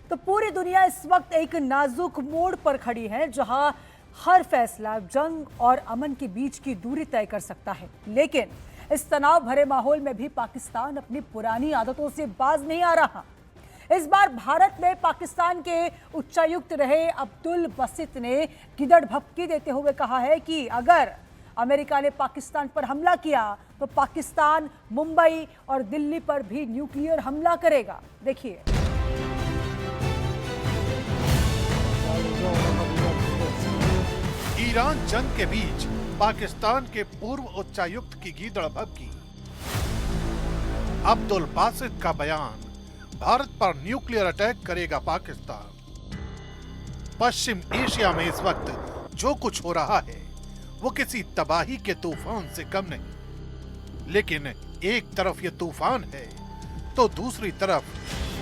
तो पूरी दुनिया इस वक्त एक नाजुक मोड़ पर खड़ी है जहां हर फैसला जंग और अमन के बीच की दूरी तय कर सकता है। लेकिन इस तनाव भरे माहौल में भी पाकिस्तान अपनी पुरानी आदतों से बाज नहीं आ रहा। इस बार भारत में पाकिस्तान के उच्चायुक्त रहे अब्दुल बासित ने गिदड़ भभकी देते हुए कहा है कि अगर अमेरिका ने पाकिस्तान पर हमला किया तो पाकिस्तान मुंबई और दिल्ली पर भी न्यूक्लियर हमला करेगा। देखिए। ईरान जंग के बीच पाकिस्तान के पूर्व उच्चायुक्त की गीदड़ भभकी। अब्दुल बासित का बयान, भारत पर न्यूक्लियर अटैक करेगा पाकिस्तान। पश्चिम एशिया में इस वक्त जो कुछ हो रहा है वो किसी तबाही के तूफान से कम नहीं। लेकिन एक तरफ ये तूफान है तो दूसरी तरफ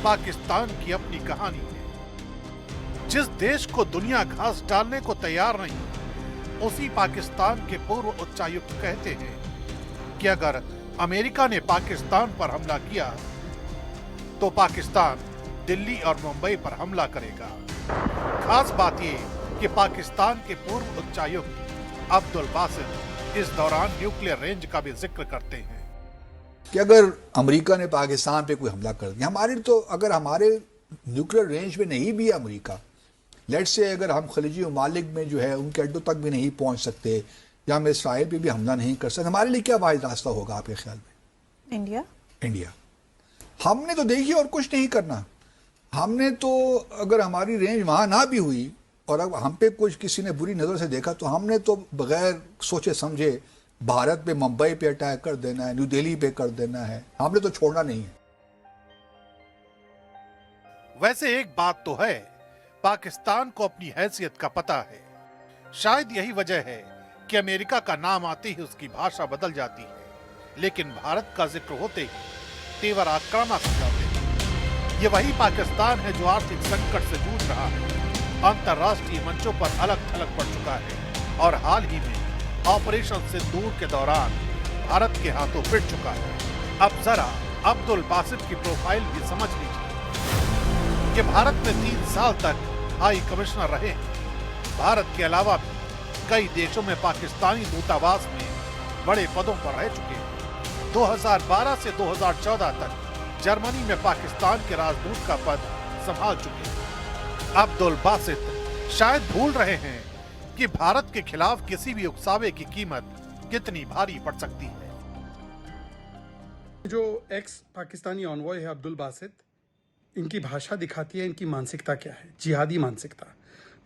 पाकिस्तान की अपनी कहानी है। जिस देश को दुनिया घास डालने को तैयार नहीं, उसी पाकिस्तान के पूर्व उच्चायुक्त कहते हैं कि अगर अमेरिका ने पाकिस्तान पर हमला किया तो पाकिस्तान दिल्ली और मुंबई पर हमला करेगा। खास बात यह कि पाकिस्तान के पूर्व उच्चायुक्त अब्दुल बासित इस दौरान न्यूक्लियर रेंज का भी जिक्र करते हैं कि अगर अमेरिका ने पाकिस्तान पे कोई हमला कर दिया, हमारे तो अगर हमारे न्यूक्लियर रेंज में नहीं भी अमेरिका, लेट्स से अगर हम खलीजी ममालिक में जो है उनके अड्डों तक भी नहीं पहुंच सकते या हम इसराइल पे भी हमला नहीं कर सकते, हमारे लिए क्या वाहिद रास्ता होगा आपके ख्याल में? इंडिया। हमने तो देखिए और कुछ नहीं करना। हमने तो अगर हमारी रेंज वहां ना भी हुई और अब हम पे कुछ किसी ने बुरी नजर से देखा तो हमने तो बगैर सोचे समझे भारत पे, मुंबई पे अटैक कर देना है, न्यू दिल्ली पे कर देना है। हमने तो छोड़ना नहीं है। वैसे एक बात तो है, पाकिस्तान को अपनी हैसियत का पता है। शायद यही वजह है कि अमेरिका का नाम आते ही उसकी भाषा बदल जाती है, लेकिन भारत का जिक्र होते ही तेवर आक्रामक हो जाते हैं। ये वही पाकिस्तान है जो आर्थिक संकट से जूझ रहा है, अंतर्राष्ट्रीय मंचों पर अलग थलग पड़ चुका है और हाल ही में ऑपरेशन सिंदूर के दौरान भारत के हाथों पिट चुका है। अब जरा अब्दुल बासित की प्रोफाइल भी समझ लीजिए कि भारत में 3 साल तक हाई कमिश्नर रहे हैं। भारत के अलावा भी कई देशों में पाकिस्तानी दूतावास में बड़े पदों पर रह चुके हैं। 2012 से 2014 तक जर्मनी में पाकिस्तान के राजदूत का पद संभाल चुके हैं। अब्दुल बासित शायद भूल रहे हैं कि भारत के खिलाफ किसी भी उकसावे की कीमत कितनी भारी पड़ सकती है। जो एक्स पाकिस्तानी ऑनवॉय है अब्दुल बासित, इनकी भाषा दिखाती है इनकी मानसिकता क्या है। जिहादी मानसिकता,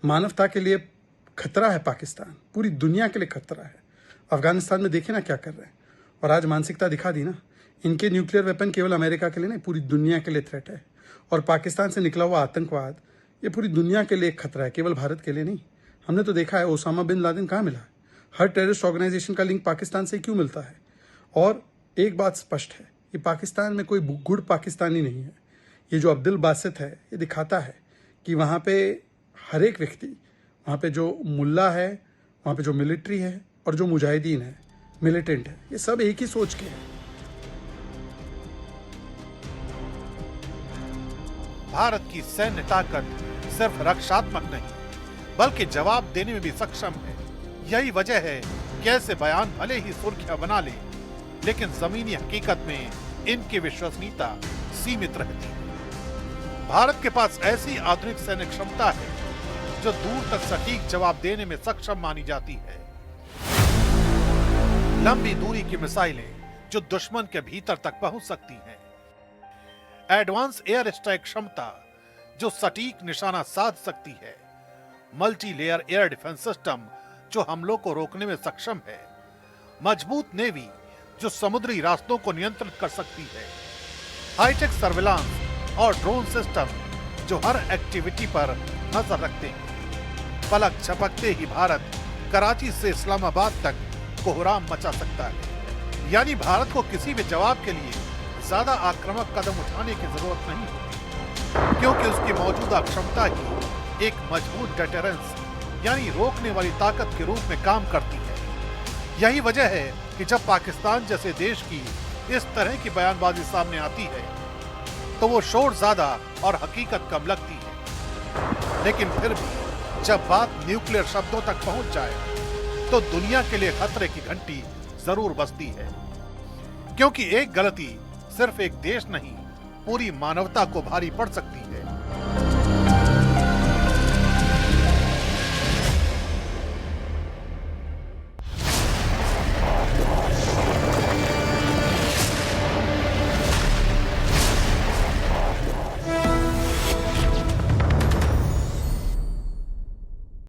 मानवता के लिए खतरा है पाकिस्तान, पूरी दुनिया के लिए खतरा है। अफगानिस्तान में देखे ना क्या कर रहे हैं, और आज मानसिकता दिखा दी ना। इनके न्यूक्लियर वेपन केवल अमेरिका के लिए नहीं, पूरी दुनिया के लिए थ्रेट है। और पाकिस्तान से निकला हुआ आतंकवाद ये पूरी दुनिया के लिए खतरा है, केवल भारत के लिए नहीं। हमने तो देखा है ओसामा बिन लादेन कहाँ मिला है। हर टेररिस्ट ऑर्गेनाइजेशन का लिंक पाकिस्तान से क्यों मिलता है। और एक बात स्पष्ट है, ये पाकिस्तान में कोई गुड़ पाकिस्तानी नहीं है। ये जो अब्दुल बासित है ये दिखाता है कि वहाँ पे हर एक व्यक्ति, वहाँ पे जो मुल्ला है, वहाँ पे जो मिलिट्री है और जो मुजाहिदीन है, मिलिटेंट है, ये सब एक ही सोच के हैं। भारत की सैन्य ताकत सिर्फ रक्षात्मक नहीं बल्कि जवाब देने में भी सक्षम है। यही वजह है कि ऐसे बयान भले ही सुर्खियां बना ले, लेकिन जमीनी हकीकत में इनकी विश्वसनीयता सीमित रहती है। भारत के पास ऐसी आधुनिक सैन्य क्षमता है जो दूर तक सटीक जवाब देने में सक्षम मानी जाती है। लंबी दूरी की मिसाइलें जो दुश्मन के भीतर तक पहुंच सकती हैं। एडवांस एयर स्ट्राइक क्षमता जो सटीक निशाना साध सकती है। Multi layer air defence system जो हमलों को रोकने में सक्षम है। मजबूत नेवी जो समुद्री रास्तों को नियंत्रित कर सकती है। हाईटेक सर्विलांस और ड्रोन सिस्टम जो हर एक्टिविटी पर नजर रखते हैं। पलक झपकते ही भारत कराची से इस्लामाबाद तक कोहराम मचा सकता है। यानी भारत को किसी भी जवाब के लिए ज्यादा आक्रामक कदम उठाने की जरूरत नहीं होती, क्योंकि उसकी मौजूदा क्षमता ही एक मजबूत डेटरेंस यानी रोकने वाली ताकत के रूप में काम करती है। यही वजह है कि जब पाकिस्तान जैसे देश की इस तरह की बयानबाजी सामने आती है तो वो शोर ज्यादा और हकीकत कम लगती है। लेकिन फिर भी जब बात न्यूक्लियर शब्दों तक पहुंच जाए तो दुनिया के लिए खतरे की घंटी जरूर बजती है, क्योंकि एक गलती सिर्फ एक देश नहीं पूरी मानवता को भारी पड़ सकती है।